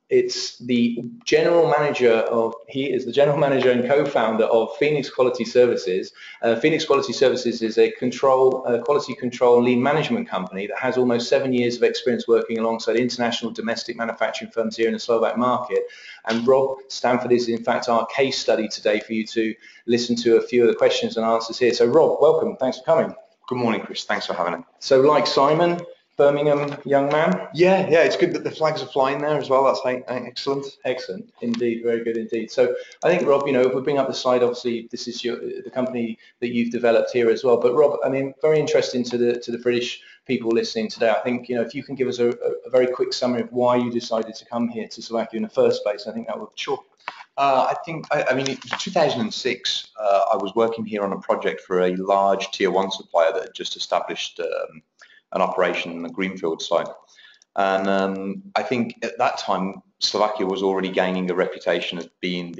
It's the general manager he is the general manager and co-founder of Phoenix Quality Services. Phoenix Quality Services is a quality control and lean management company that has almost 7 years of experience working alongside international domestic manufacturing firms here in the Slovak market. And Rob Stanford is in fact our case study today for you to listen to a few of the questions and answers here. So Rob, welcome. Thanks for coming. Good morning, Chris. Thanks for having me. So like Simon, Birmingham young man? Yeah, it's good that the flags are flying there as well. That's excellent. Excellent, indeed, very good indeed. So I think, Rob, you know, if we bring up the slide, obviously this is the company that you've developed here as well. But Rob, I mean, very interesting to the British people listening today. I think, you know, if you can give us a very quick summary of why you decided to come here to Slovakia in the first place, I think that would. Sure. I mean, in 2006, I was working here on a project for a large tier 1 supplier that had just established an operation in the greenfield site. And I think at that time, Slovakia was already gaining a reputation as being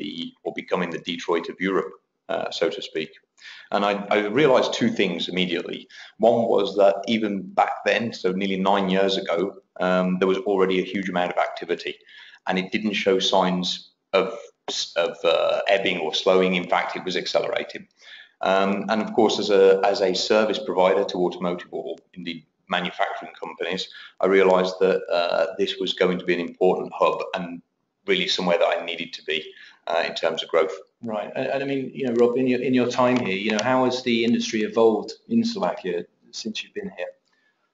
becoming the Detroit of Europe, so to speak. And I realized two things immediately. One was that even back then, so nearly 9 years ago, there was already a huge amount of activity, and it didn't show signs of ebbing or slowing. In fact, it was accelerating. And of course, as a service provider to automotive or indeed manufacturing companies, I realized that this was going to be an important hub and really somewhere that I needed to be in terms of growth. Right. And I mean, you know, Rob, in your time here, you know, how has the industry evolved in Slovakia since you've been here?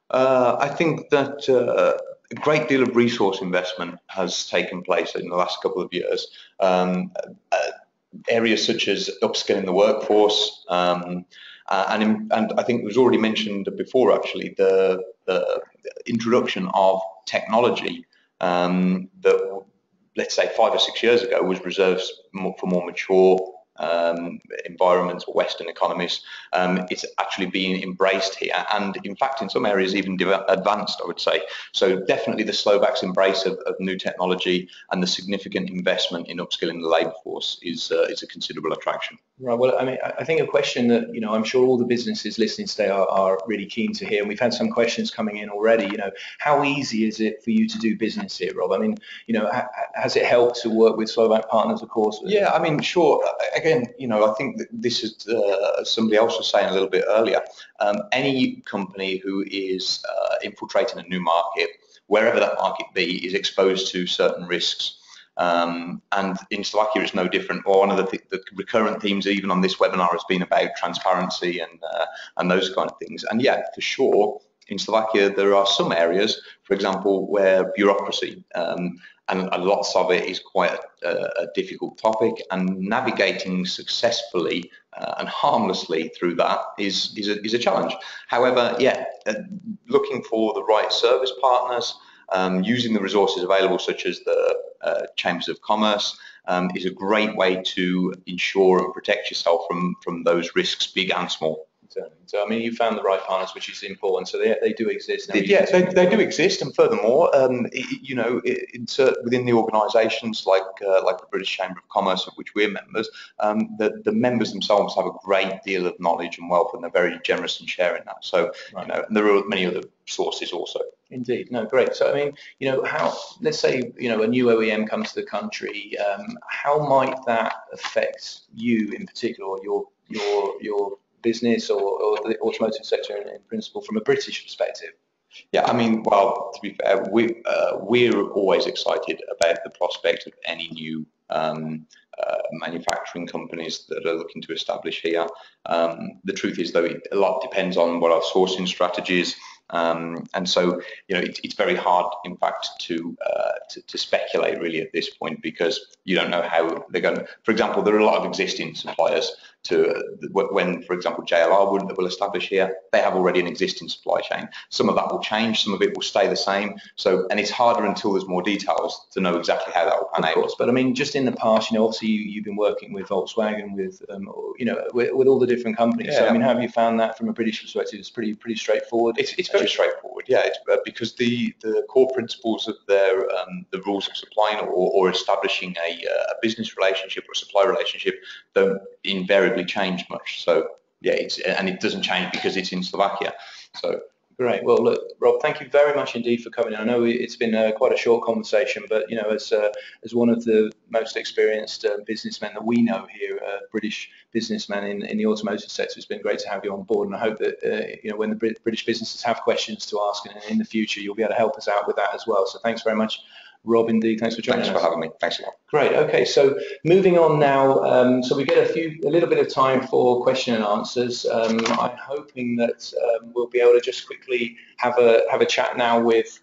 I think that a great deal of resource investment has taken place in the last couple of years. Areas such as upskilling the workforce, and I think it was already mentioned before, actually, the introduction of technology that, let's say, 5 or 6 years ago was reserved for more mature environments or Western economies. It's actually being embraced here, and in fact in some areas even advanced, I would say. So definitely the Slovaks' embrace of new technology and the significant investment in upskilling the labour force is a considerable attraction. Right. Well, I mean, I think a question that, you know, I'm sure all the businesses listening today are really keen to hear, and we've had some questions coming in already. You know, how easy is it for you to do business here, Rob? I mean, you know, has it helped to work with Slovak partners, of course? Yeah, I mean, sure. Again, you know, I think that this is, as somebody else was saying a little bit earlier, any company who is infiltrating a new market, wherever that market be, is exposed to certain risks. And in Slovakia, it's no different. Or one of the recurrent themes, even on this webinar, has been about transparency and those kind of things. And yeah, for sure, in Slovakia, there are some areas, for example, where bureaucracy and lots of it is quite a difficult topic, and navigating successfully and harmlessly through that is a challenge. However, yeah, looking for the right service partners, using the resources available, such as the chambers of commerce, is a great way to ensure and protect yourself from those risks, big and small. So, I mean, you found the right partners, which is important. So they do exist. Yeah, they do exist, and furthermore, you know, within the organisations like the British Chamber of Commerce, of which we're members, the members themselves have a great deal of knowledge and wealth, and they're very generous in sharing that. So, right. You know, and there are many other sources also. Indeed, no, great. So, I mean, you know, let's say, you know, a new OEM comes to the country, how might that affect you in particular, or your business or the automotive sector in principle from a British perspective? Yeah, I mean, well, to be fair, we're always excited about the prospect of any new manufacturing companies that are looking to establish here. The truth is, though, a lot depends on what our sourcing strategies. And so, it's very hard, in fact, to speculate really at this point, because you don't know how they're going to. For example, there are a lot of existing suppliers when, for example, JLR will establish here. They have already an existing supply chain. Some of that will change, some of it will stay the same. So, and it's harder until there's more details to know exactly how that will pan out. Of course, but I mean, just in the past, obviously you've been working with Volkswagen, with with all the different companies. Yeah. So I mean, how have you found that from a British perspective? It's pretty straightforward. It's very straightforward. Yeah, it's because the core principles of their the rules of supplying or establishing a business relationship or supply relationship don't invariably change much. So yeah, and it doesn't change because it's in Slovakia. So. Great. Well, look, Rob, thank you very much indeed for coming in. I know it's been quite a short conversation, but as one of the most experienced businessmen that we know here, British businessman in the automotive sector, it's been great to have you on board. And I hope that when the British businesses have questions to ask in the future, you'll be able to help us out with that as well. So thanks very much, Rob, indeed. Thanks for joining us. Thanks for having me. Thanks a lot. Great. Okay. So moving on now. So we get a little bit of time for question and answers. I'm hoping that we'll be able to just quickly have a chat now with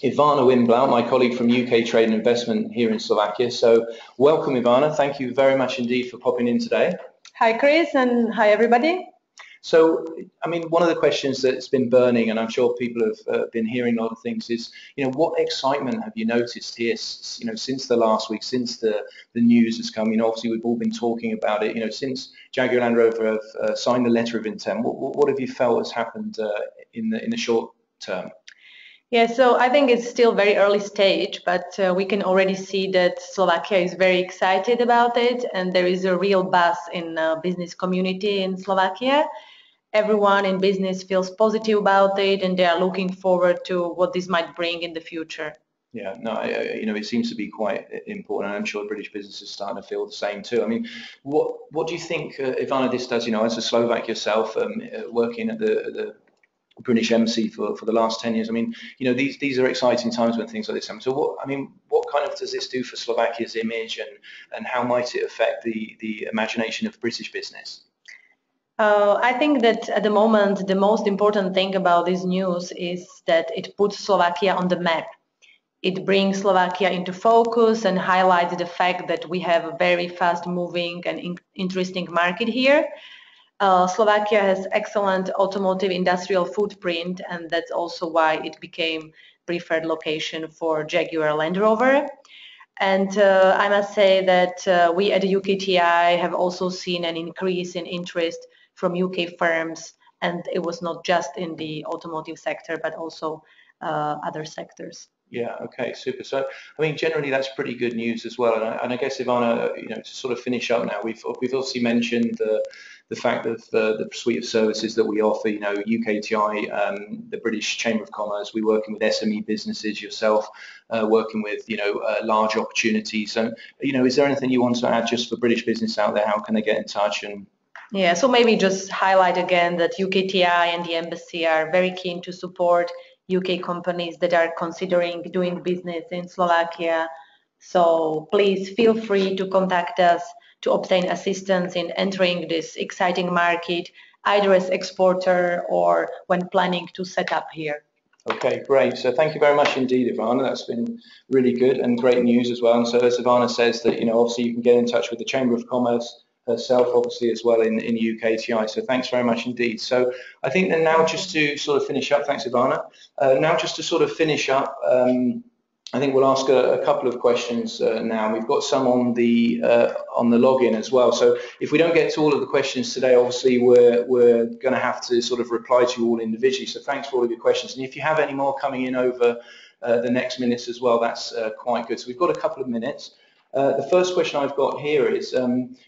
Ivana Wimblau, my colleague from UK Trade and Investment here in Slovakia. So welcome, Ivana. Thank you very much indeed for popping in today. Hi, Chris, and hi, everybody. So, I mean, one of the questions that's been burning, and I'm sure people have been hearing a lot of things, is, what excitement have you noticed here, since the last week, since the news has come? Obviously we've all been talking about it. Since Jaguar Land Rover have signed the letter of intent. What have you felt has happened in the short term? Yeah, so I think it's still very early stage, but we can already see that Slovakia is very excited about it, and there is a real buzz in the business community in Slovakia. Everyone in business feels positive about it, and they are looking forward to what this might bring in the future. Yeah, no, it seems to be quite important, and I'm sure British businesses are starting to feel the same too. I mean, what do you think, Ivana, this does? As a Slovak yourself, working at the British MC for the last 10 years. I mean, these are exciting times when things like this happen. So what kind of does this do for Slovakia's image, and how might it affect the imagination of British business? I think that at the moment, the most important thing about this news is that it puts Slovakia on the map. It brings Slovakia into focus and highlights the fact that we have a very fast-moving and interesting market here. Slovakia has excellent automotive industrial footprint, and that's also why it became preferred location for Jaguar Land Rover. And I must say that we at UKTI have also seen an increase in interest from UK firms, and it was not just in the automotive sector, but also other sectors. Yeah, okay, super. So, I mean, generally that's pretty good news as well. And I guess, Ivana, to sort of finish up now, we've obviously mentioned the fact of the suite of services that we offer, UKTI, the British Chamber of Commerce, we're working with SME businesses, yourself, working with, large opportunities. So, is there anything you want to add just for British business out there? How can they get in touch? Yeah, so maybe just highlight again that UKTI and the embassy are very keen to support UK companies that are considering doing business in Slovakia. So please feel free to contact us to obtain assistance in entering this exciting market, either as exporter or when planning to set up here. Okay, great. So thank you very much indeed, Ivana. That's been really good and great news as well. And so as Ivana says that, obviously you can get in touch with the Chamber of Commerce herself, obviously, as well in UKTI. So thanks very much indeed. So I think that now just to sort of finish up, thanks, Ivana. Now just to sort of finish up, I think we'll ask a couple of questions now. We've got some on the login as well. So if we don't get to all of the questions today, obviously we're going to have to sort of reply to you all individually. So thanks for all of your questions. And if you have any more coming in over the next minutes as well, that's quite good. So we've got a couple of minutes. The first question I've got here is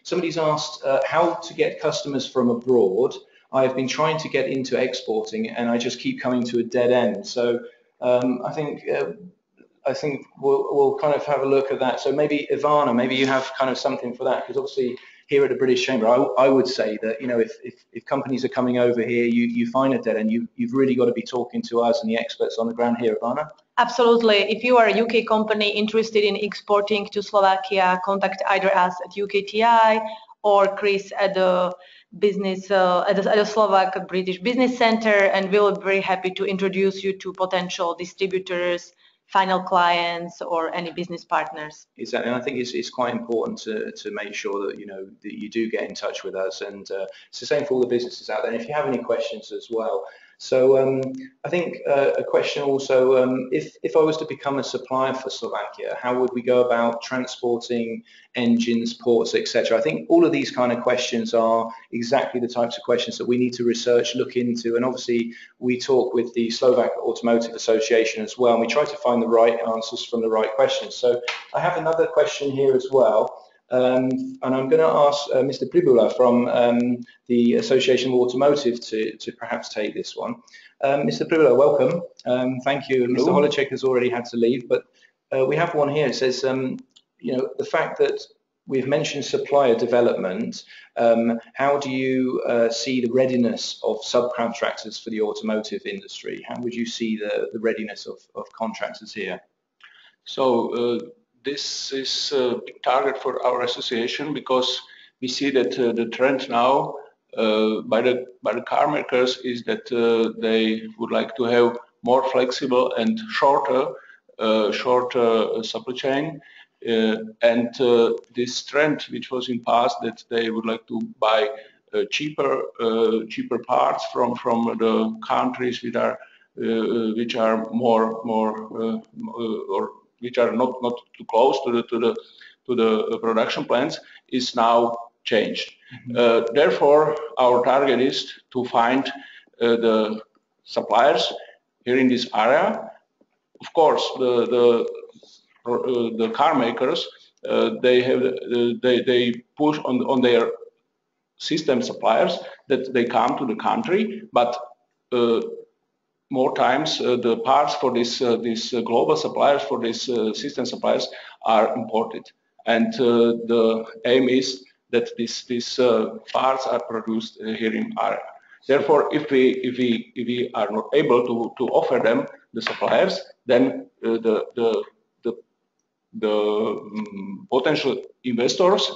somebody's asked how to get customers from abroad. I've been trying to get into exporting and I just keep coming to a dead end. So I think we'll kind of have a look at that. So maybe Ivana, maybe you have kind of something for that, because obviously here at the British Chamber, I would say that, you know, if companies are coming over here, you find a dead end, you've really got to be talking to us and the experts on the ground here, Ivana. Absolutely. If you are a UK company interested in exporting to Slovakia, contact either us at UKTI or Chris at the business at the Slovak British Business Center, and we'll be very happy to introduce you to potential distributors, final clients, or any business partners. Exactly, and I think it's quite important to make sure that, you know, that you do get in touch with us, and it's the same for all the businesses out there. And if you have any questions as well. So I think a question also, if I was to become a supplier for Slovakia, how would we go about transporting engines, ports, etc.? I think all of these kind of questions are exactly the types of questions that we need to research, look into, and obviously we talk with the Slovak Automotive Association as well, and we try to find the right answers from the right questions. So I have another question here as well. And I'm going to ask Mr. Pribula from the Association of Automotive to perhaps take this one. Mr. Pribula, welcome. Thank you. Hello. Mr. Holacek has already had to leave, but we have one here. It says, you know, the fact that we've mentioned supplier development, how do you see the readiness of subcontractors for the automotive industry? How would you see the readiness of contractors here? So, this is a big target for our association, because we see that the trend now by the car makers is that they would like to have more flexible and shorter supply chain, and this trend, which was in past, that they would like to buy cheaper parts from the countries which are more or which are not too close to the production plants, is now changed. Mm-hmm. Therefore, our target is to find the suppliers here in this area. Of course, the car makers, they push on their system suppliers that they come to the country, but more times the parts for these global suppliers, for these system suppliers, are imported, and the aim is that these parts are produced here in area. Therefore, if we are not able to offer them the suppliers, then the potential investors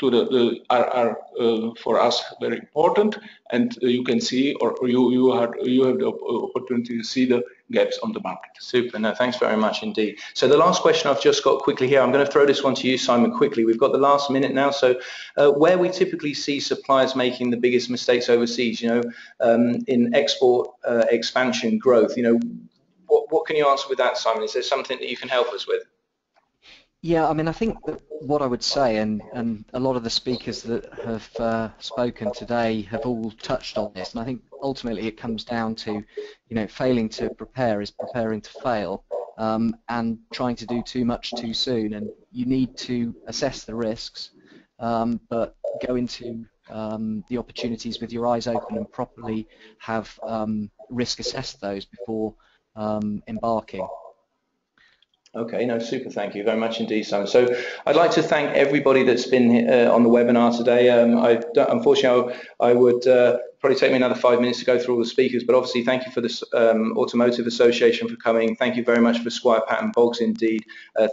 are for us very important, and you can see, or you have the opportunity to see the gaps on the market. Super. No, thanks very much indeed. So the last question I've just got quickly here, I'm going to throw this one to you, Simon, quickly. We've got the last minute now. So where we typically see suppliers making the biggest mistakes overseas, you know, in export expansion growth, you know, what can you answer with that, Simon? Is there something that you can help us with? Yeah, I mean, I think that what I would say, and a lot of the speakers that have spoken today have all touched on this, and I think ultimately it comes down to, you know, failing to prepare is preparing to fail, and trying to do too much too soon. And you need to assess the risks, but go into the opportunities with your eyes open and properly have risk assess those before embarking. Okay, no, super. Thank you very much indeed, Simon. So I'd like to thank everybody that's been on the webinar today. Unfortunately, I would probably take me another 5 minutes to go through all the speakers, but obviously thank you for this Automotive Association for coming. Thank you very much for Squire Patton Boggs indeed.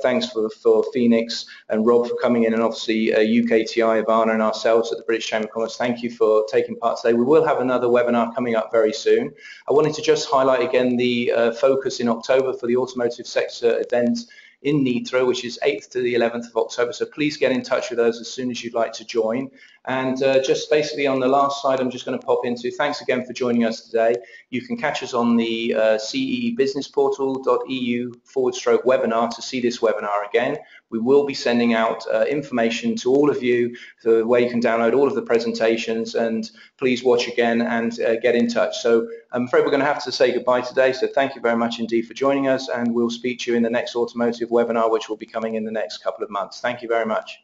Thanks for Phoenix and Rob for coming in, and obviously UKTI, Ivana, and ourselves at the British Chamber of Commerce. Thank you for taking part today. We will have another webinar coming up very soon. I wanted to just highlight again the focus in October for the automotive sector event in Nitro, which is 8th to the 11th of October. So please get in touch with us as soon as you'd like to join. And just basically on the last slide, I'm just going to pop into, thanks again for joining us today. You can catch us on the cebusinessportal.eu/webinar to see this webinar again. We will be sending out information to all of you where you can download all of the presentations, and please watch again and get in touch. So I'm afraid we're going to have to say goodbye today. So thank you very much indeed for joining us, and we'll speak to you in the next automotive webinar, which will be coming in the next couple of months. Thank you very much.